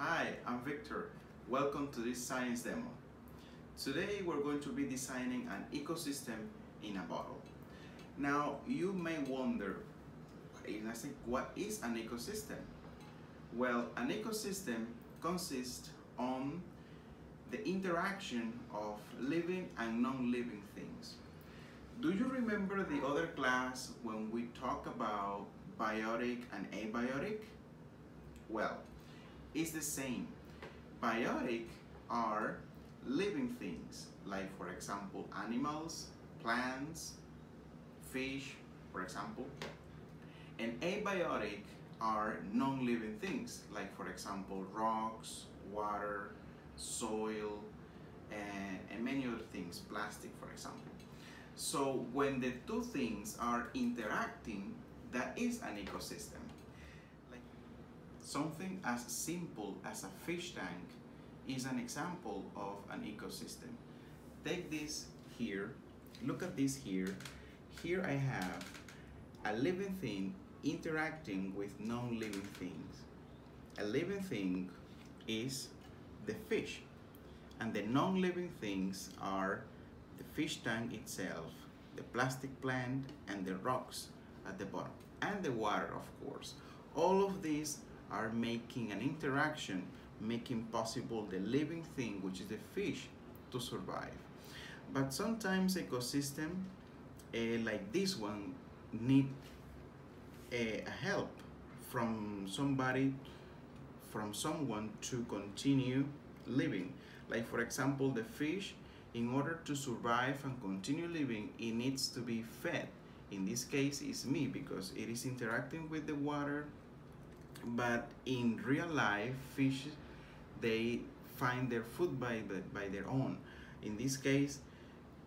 Hi, I'm Victor. Welcome to this science demo. Today we're going to be designing an ecosystem in a bottle. Now you may wonder, what is an ecosystem? Well, an ecosystem consists on the interaction of living and non-living things. Do you remember the other class when we talked about biotic and abiotic? Well, it's the same. Biotic are living things, like for example animals, plants, fish, for example. And abiotic are non-living things, like for example rocks, water, soil, and many other things, plastic for example. So when the two things are interacting, that is an ecosystem. Like something as simple as a fish tank is an example of an ecosystem. Take this here, look at this here. Here I have a living thing interacting with non-living things. A living thing is the fish, and the non-living things are the fish tank itself, the plastic plant, and the rocks at the bottom, and the water, of course. All of these are making an interaction, making possible the living thing, which is the fish, to survive. But sometimes ecosystem like this one need a help from somebody, from someone to continue living. Like for example, the fish, in order to survive and continue living, it needs to be fed. In this case, it's me, because it is interacting with the water. But in real life, fish, they find their food by their own. In this case,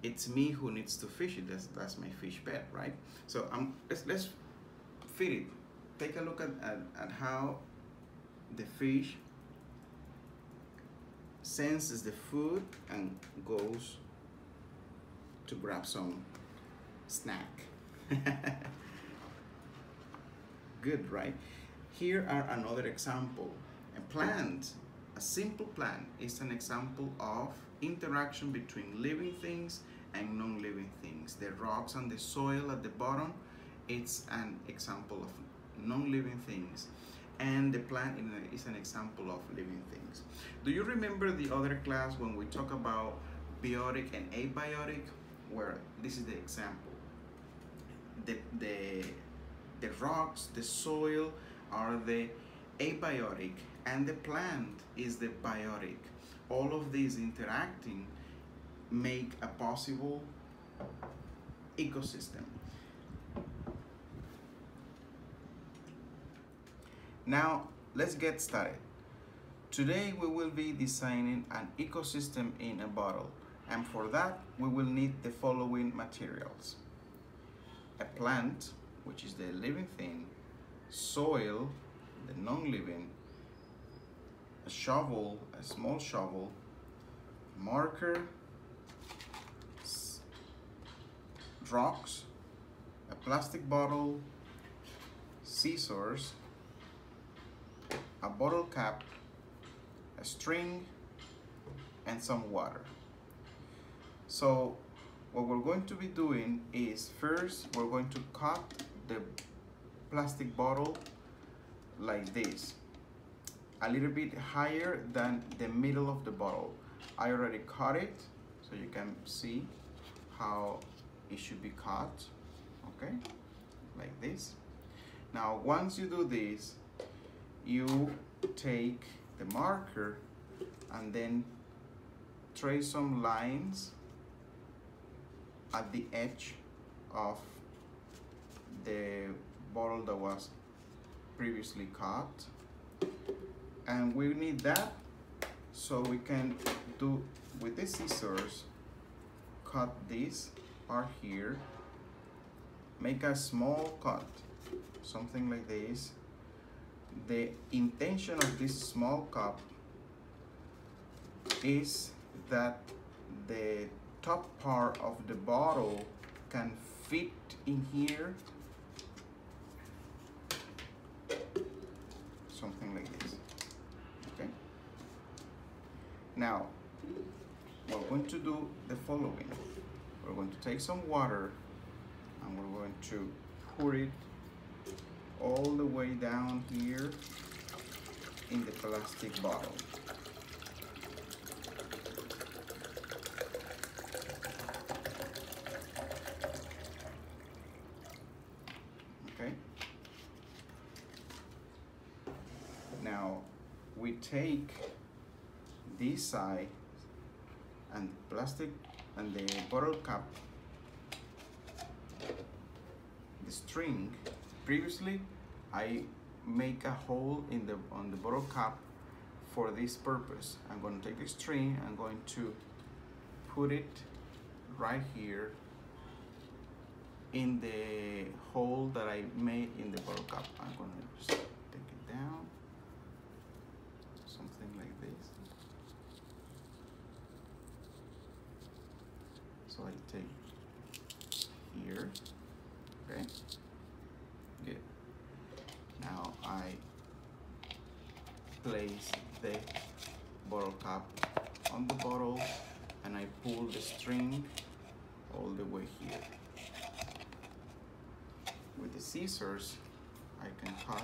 it's me who needs to fish it. That's my fish pet, right? So let's feed it. Take a look at how the fish senses the food and goes to grab some snack. Good, right? Here are another example. A plant, a simple plant, is an example of interaction between living things and non-living things. The rocks and the soil at the bottom, it's an example of non-living things. And the plant is an example of living things. Do you remember the other class when we talk about biotic and abiotic? Where this is the example. The rocks, the soil are the abiotic, and the plant is the biotic. All of these interacting make a possible ecosystem. Now let's get started. Today we will be designing an ecosystem in a bottle, and for that we will need the following materials: a plant, which is the living thing, soil, the non-living, a shovel, a small shovel, marker, rocks, a plastic bottle, scissors, a bottle cap, a string, and some water. So what we're going to be doing is, first we're going to cut the plastic bottle like this, a little bit higher than the middle of the bottle. I already cut it, so you can see how it should be cut, okay, like this. Now once you do this, you take the marker and then trace some lines at the edge of the bottle that was previously cut, and we need that so we can do with the scissors, cut this part here, make a small cut, something like this. The intention of this small cup is that the top part of the bottle can fit in here, something like this, okay? Now, we're going to do the following. We're going to take some water and we're going to pour it all the way down here in the plastic bottle. Okay. Now we take this side and plastic and the bottle cap, the string. Previously, I make a hole in on the bottle cap for this purpose. I'm going to take the string, I'm going to put it right here in the hole that I made in the bottle cap. I'm going to just take it down, something like this. So I take here, okay, good. Now I place the bottle cap on the bottle and I pull the string all the way here. With the scissors, I can cut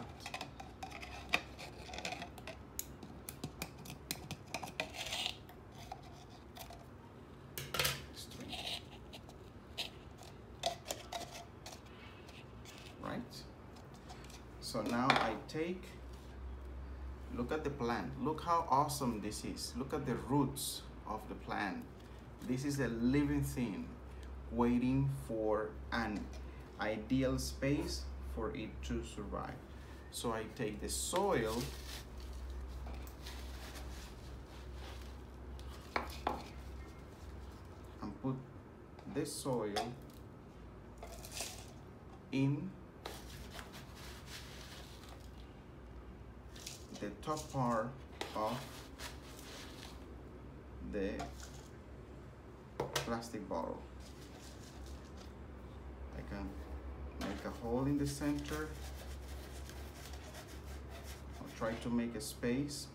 right? So now I take, look at the plant. Look how awesome this is. Look at the roots of the plant. This is a living thing waiting for an ideal space for it to survive. So I take the soil and put this soil in the top part of the plastic bottle. I can make a hole in the center. I'll try to make a space.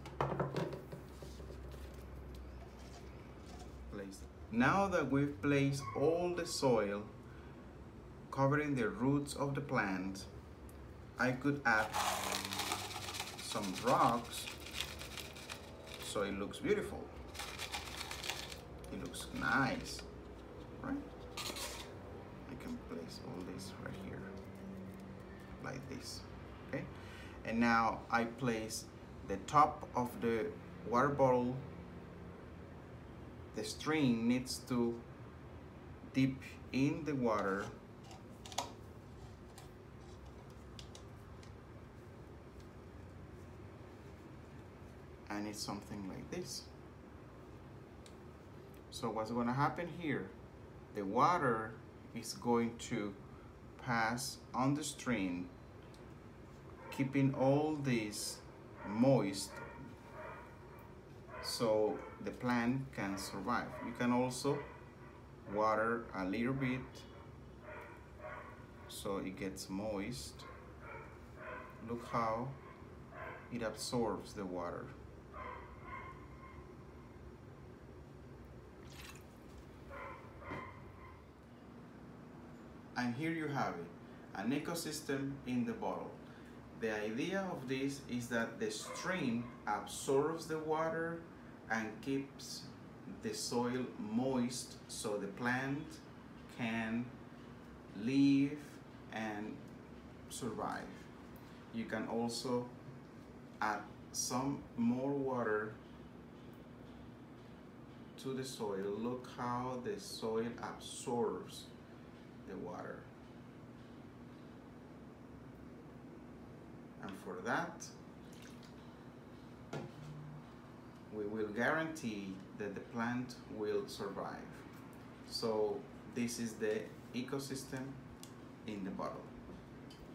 Place. Now that we've placed all the soil covering the roots of the plant, I could add some rocks so it looks beautiful. It looks nice, right? I can place all this right here, like this, okay? And now I place the top of the water bottle. The string needs to dip in the water and it's something like this. So what's going to happen here? The water is going to pass on the string, keeping all this moist so the plant can survive. You can also water a little bit so it gets moist. Look how it absorbs the water. And here you have it, an ecosystem in the bottle. The idea of this is that the string absorbs the water and keeps the soil moist so the plant can live and survive. You can also add some more water to the soil. Look how the soil absorbs the water. And for that, we will guarantee that the plant will survive. So this is the ecosystem in the bottle.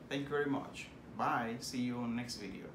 Thank you very much. Bye. See you on next video.